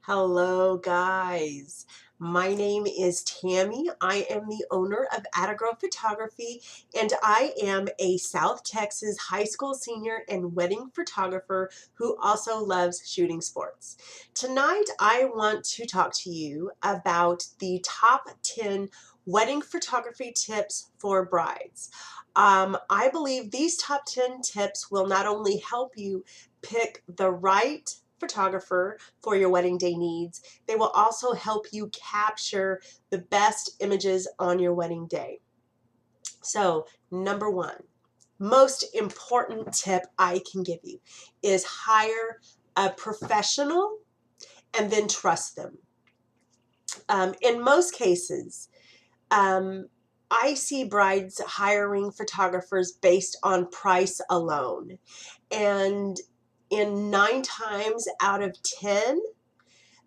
Hello, guys. My name is Tammy. I am the owner of Grow Photography, and I am a South Texas high school senior and wedding photographer who also loves shooting sports. Tonight, I want to talk to you about the top 10 wedding photography tips for brides. I believe these top 10 tips will not only help you pick the right photographer for your wedding day needs, they will also help you capture the best images on your wedding day. So, number one, most important tip I can give you is hire a professional and then trust them. In most cases, I see brides hiring photographers based on price alone. And in 9 times out of 10,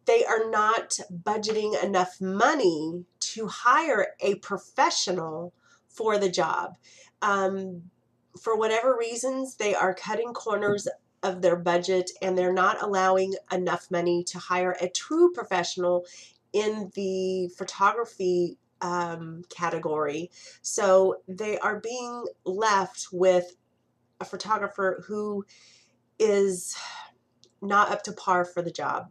they are not budgeting enough money to hire a professional for the job. For whatever reasons, they are cutting corners of their budget and they're not allowing enough money to hire a true professional in the photography category. So they are being left with a photographer who is not up to par for the job.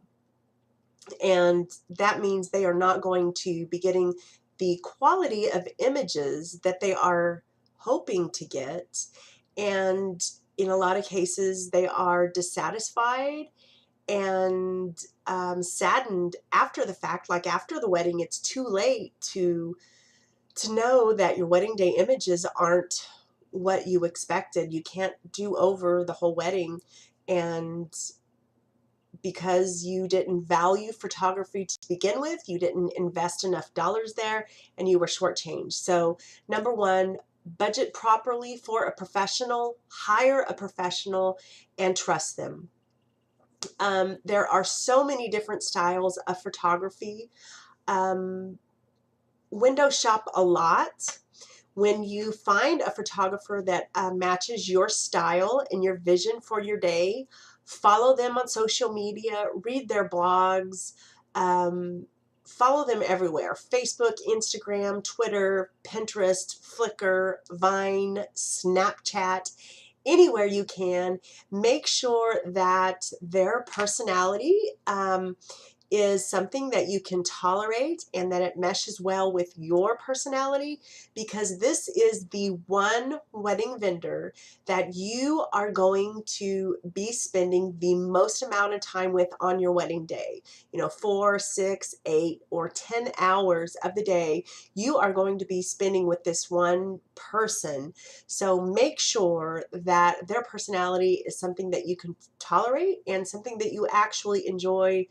And that means they are not going to be getting the quality of images that they are hoping to get. And in a lot of cases, they are dissatisfied and saddened after the fact, like after the wedding. It's too late to know that your wedding day images aren't what you expected. You can't do over the whole wedding, and because you didn't value photography to begin with, you didn't invest enough dollars there, and you were shortchanged. So, number one, budget properly for a professional, hire a professional, and trust them. There are so many different styles of photography. Window shop a lot. When you find a photographer that matches your style and your vision for your day, follow them on social media, read their blogs, follow them everywhere: Facebook, Instagram, Twitter, Pinterest, Flickr, Vine, Snapchat. Anywhere you can. Make sure that their personality is something that you can tolerate and that it meshes well with your personality, because this is the one wedding vendor that you are going to be spending the most amount of time with on your wedding day. 4, 6, 8, or 10 hours of the day you are going to be spending with this one person. So make sure that their personality is something that you can tolerate and something that you actually enjoy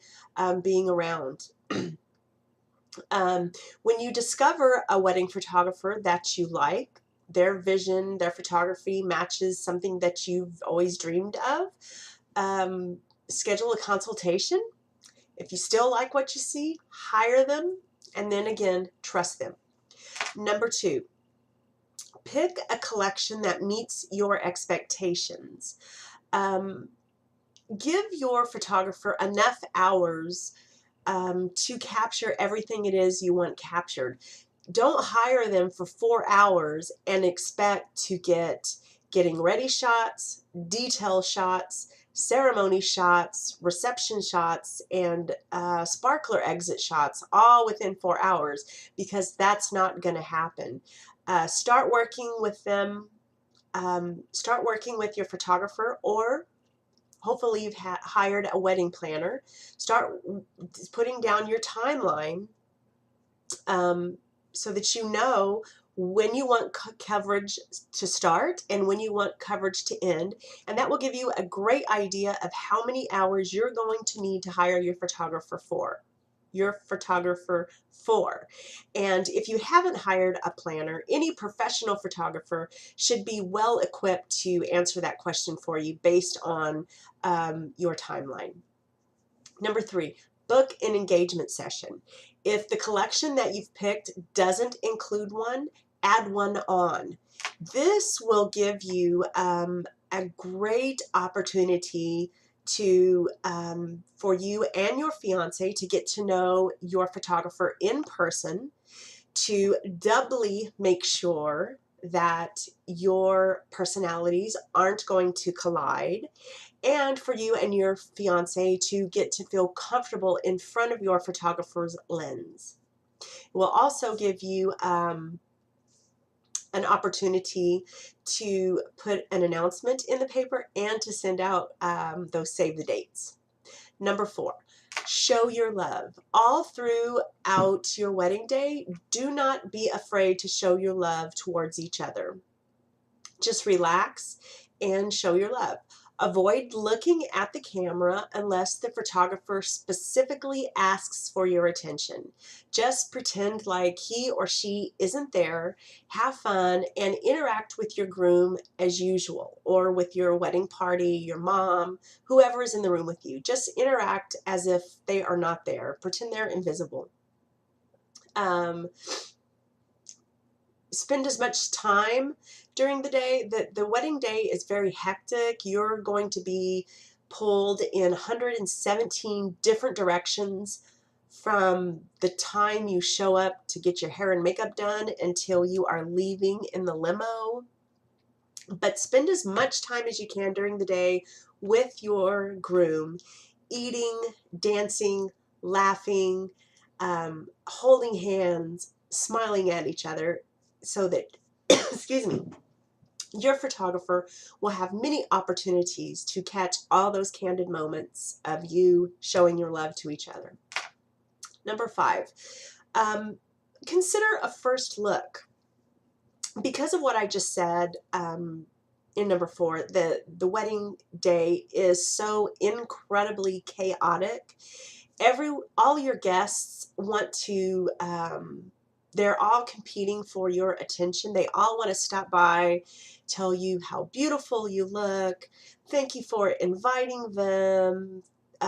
being around. When you discover a wedding photographer that you like, their vision, their photography matches something that you've always dreamed of, schedule a consultation. If you still like what you see, hire them, and then again, trust them. Number two, pick a collection that meets your expectations. Give your photographer enough hours to capture everything it is you want captured. Don't hire them for 4 hours and expect to get getting ready shots, detail shots, ceremony shots, reception shots, and sparkler exit shots all within 4 hours, because that's not going to happen. Start working with them. Start working with your photographer, or hopefully you've hired a wedding planner. Start putting down your timeline so that you know when you want coverage to start and when you want coverage to end. And that will give you a great idea of how many hours you're going to need to hire your photographer for. And if you haven't hired a planner, any professional photographer should be well equipped to answer that question for you based on your timeline. Number three, book an engagement session. If the collection that you've picked doesn't include one, add one on. This will give you a great opportunity for you and your fiance to get to know your photographer in person, to doubly make sure that your personalities aren't going to collide, and for you and your fiance to get to feel comfortable in front of your photographer's lens. It will also give you an opportunity to put an announcement in the paper and to send out those save the dates. Number 4, show your love. All throughout your wedding day, do not be afraid to show your love towards each other. Just relax and show your love. Avoid looking at the camera unless the photographer specifically asks for your attention. Just pretend like he or she isn't there, have fun, and interact with your groom as usual, or with your wedding party, your mom, whoever is in the room with you. Just interact as if they are not there. Pretend they're invisible. Spend as much time during the day. The wedding day is very hectic. You're going to be pulled in 117 different directions from the time you show up to get your hair and makeup done until you are leaving in the limo. But spend as much time as you can during the day with your groom, eating, dancing, laughing, holding hands, smiling at each other, so that, excuse me, your photographer will have many opportunities to catch all those candid moments of you showing your love to each other. Number 5, consider a first look. Because of what I just said in number 4, the wedding day is so incredibly chaotic. All your guests want to, they're all competing for your attention. They all want to stop by, tell you how beautiful you look, thank you for inviting them, they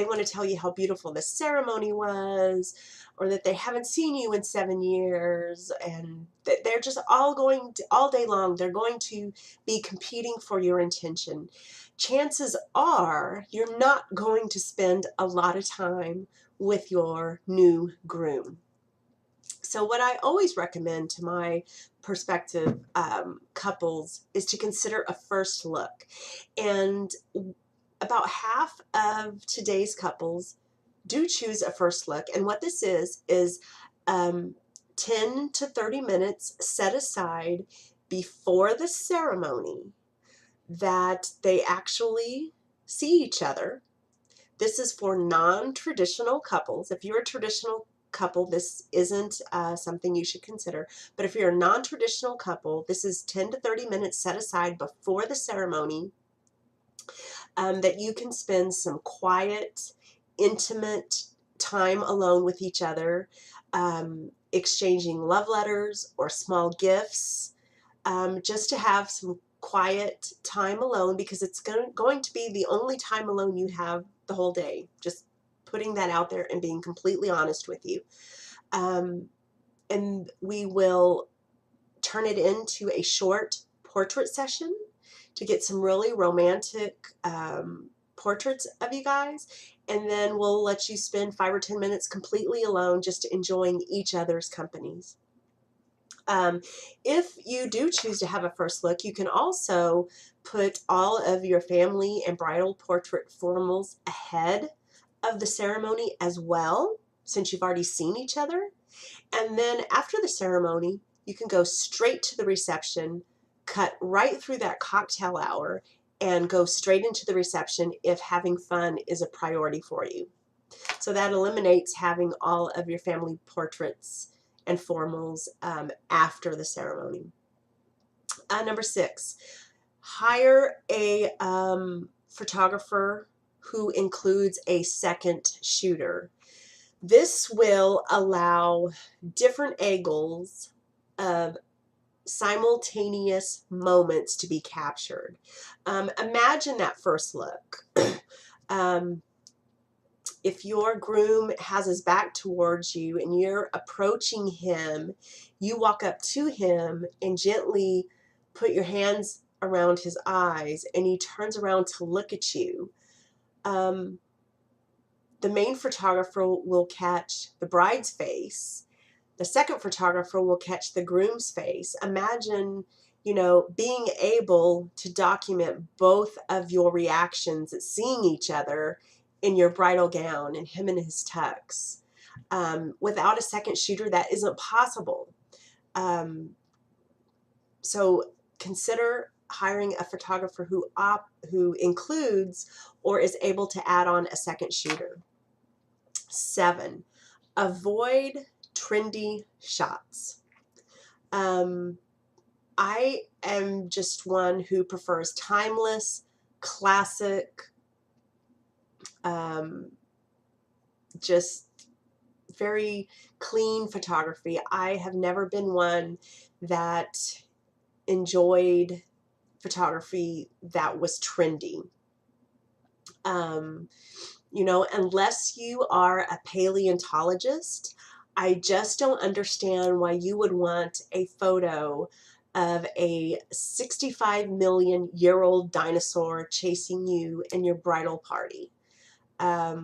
want to tell you how beautiful the ceremony was, or that they haven't seen you in 7 years, and that they're just all day long, they're going to be competing for your attention. Chances are you're not going to spend a lot of time with your new groom. So what I always recommend to my prospective couples is to consider a first look. And about half of today's couples do choose a first look. And what this is 10 to 30 minutes set aside before the ceremony that they actually see each other. This is for non-traditional couples. If you're a traditional couple, this isn't something you should consider. But if you're a non-traditional couple, this is 10 to 30 minutes set aside before the ceremony that you can spend some quiet, intimate time alone with each other, exchanging love letters or small gifts, just to have some quiet time alone, because it's going to be the only time alone you have the whole day. Just putting that out there and being completely honest with you. And we will turn it into a short portrait session to get some really romantic portraits of you guys, and then we'll let you spend 5 or 10 minutes completely alone, just enjoying each other's companies. If you do choose to have a first look, you can also put all of your family and bridal portrait formals ahead of the ceremony as well, since you've already seen each other. And then after the ceremony, you can go straight to the reception, cut right through that cocktail hour, and go straight into the reception if having fun is a priority for you. So that eliminates having all of your family portraits and formals after the ceremony. Number 6, hire a photographer who includes a second shooter. This will allow different angles of simultaneous moments to be captured. Imagine that first look. If your groom has his back towards you and you're approaching him, you walk up to him and gently put your hands around his eyes and he turns around to look at you, the main photographer will catch the bride's face. The second photographer will catch the groom's face. Imagine, you know, being able to document both of your reactions at seeing each other in your bridal gown and him in his tux. Without a second shooter, that isn't possible. So consider hiring a photographer who includes or is able to add on a second shooter. 7, avoid trendy shots. I am just one who prefers timeless, classic, just very clean photography. I have never been one that enjoyed photography that was trendy. You know, unless you are a paleontologist, I just don't understand why you would want a photo of a 65 million year old dinosaur chasing you in your bridal party. I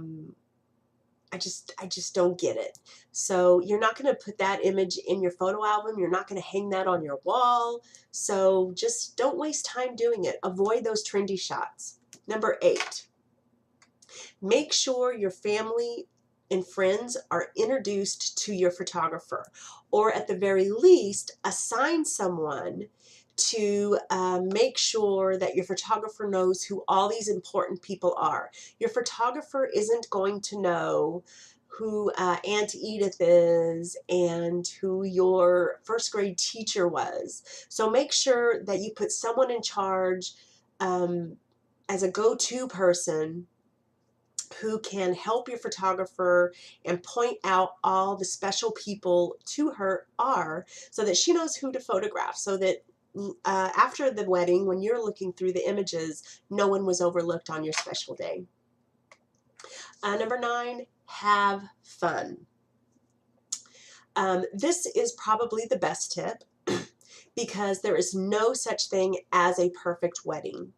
just don't get it. So you're not going to put that image in your photo album. You're not going to hang that on your wall. So just don't waste time doing it. Avoid those trendy shots. Number 8, make sure your family and friends are introduced to your photographer, or at the very least, assign someone to make sure that your photographer knows who all these important people are. Your photographer isn't going to know who Aunt Edith is and who your first grade teacher was. So make sure that you put someone in charge as a go-to person who can help your photographer and point out all the special people to her are, so that she knows who to photograph, so that after the wedding, when you're looking through the images, no one was overlooked on your special day. Number 9, have fun. This is probably the best tip because there is no such thing as a perfect wedding.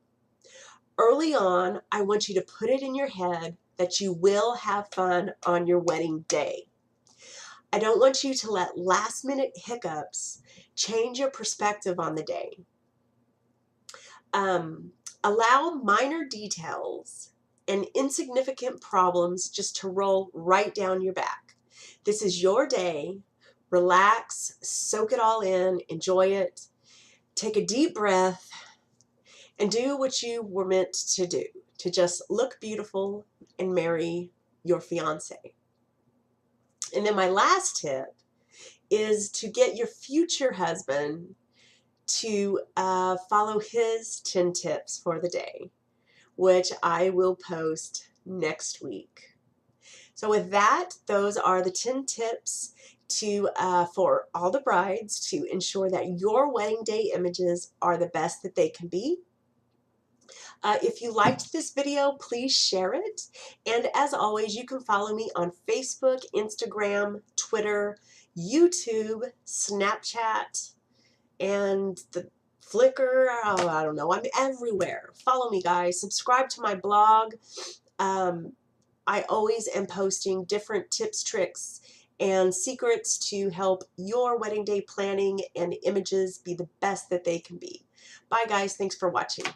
Early on, I want you to put it in your head that you will have fun on your wedding day. I don't want you to let last-minute hiccups change your perspective on the day. Allow minor details and insignificant problems just to roll right down your back. This is your day. Relax, soak it all in, enjoy it. Take a deep breath and do what you were meant to do, to just look beautiful and marry your fiance. And then my last tip is to get your future husband to follow his 10 tips for the day, which I will post next week. So with that, those are the 10 tips for all the brides to ensure that your wedding day images are the best that they can be. If you liked this video, please share it. And as always, you can follow me on Facebook, Instagram, Twitter, YouTube, Snapchat, and the Flickr. Oh, I don't know. I'm everywhere. Follow me, guys. Subscribe to my blog. I always am posting different tips, tricks, and secrets to help your wedding day planning and images be the best that they can be. Bye, guys. Thanks for watching.